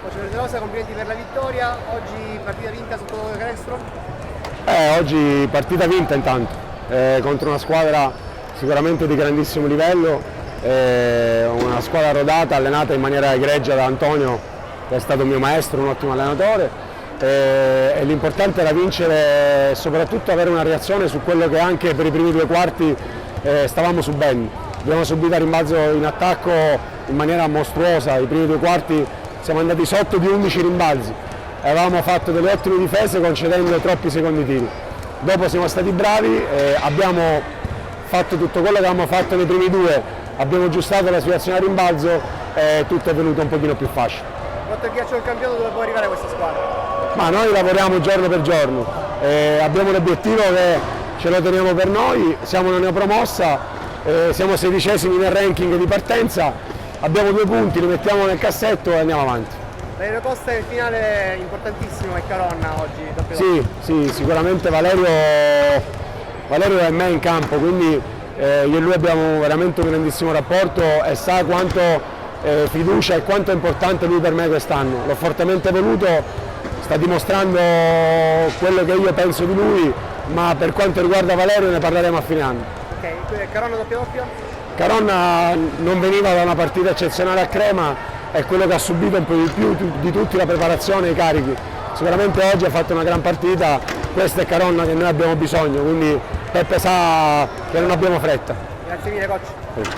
Coach Rosa, complimenti per la vittoria, oggi partita vinta sotto canestro? Oggi partita vinta intanto, contro una squadra sicuramente di grandissimo livello, una squadra rodata, allenata in maniera egregia da Antonio, che è stato un mio maestro, un ottimo allenatore, e l'importante era vincere e soprattutto avere una reazione su quello che anche per i primi due quarti stavamo subendo. Abbiamo subito a rimbalzo in attacco in maniera mostruosa, i primi due quarti siamo andati sotto di 11 rimbalzi, avevamo fatto delle ottime difese concedendo troppi secondi tiri. Dopo siamo stati bravi, abbiamo fatto tutto quello che avevamo fatto nei primi due, abbiamo aggiustato la situazione a rimbalzo e tutto è venuto un pochino più facile. Quanto il ghiaccio al campionato dove può arrivare questa squadra? Ma noi lavoriamo giorno per giorno, abbiamo l'obiettivo che ce lo teniamo per noi, siamo una neopromossa, siamo 16esimi nel ranking di partenza, abbiamo 2 punti, li mettiamo nel cassetto e andiamo avanti. Valerio Costa nel finale importantissimo e Caronna oggi. Sì, sicuramente Valerio è me in campo, quindi io e lui abbiamo veramente un grandissimo rapporto e sa quanto fiducia e quanto è importante lui per me quest'anno. L'ho fortemente voluto, sta dimostrando quello che io penso di lui, ma per quanto riguarda Valerio ne parleremo a fine anno. Ok, Caronna doppia? Caronna non veniva da una partita eccezionale a Crema, è quello che ha subito un po' di più di tutti la preparazione e i carichi. Sicuramente oggi ha fatto una gran partita, questa è Caronna che noi abbiamo bisogno, quindi Peppe sa che non abbiamo fretta. Grazie mille coach. Sì.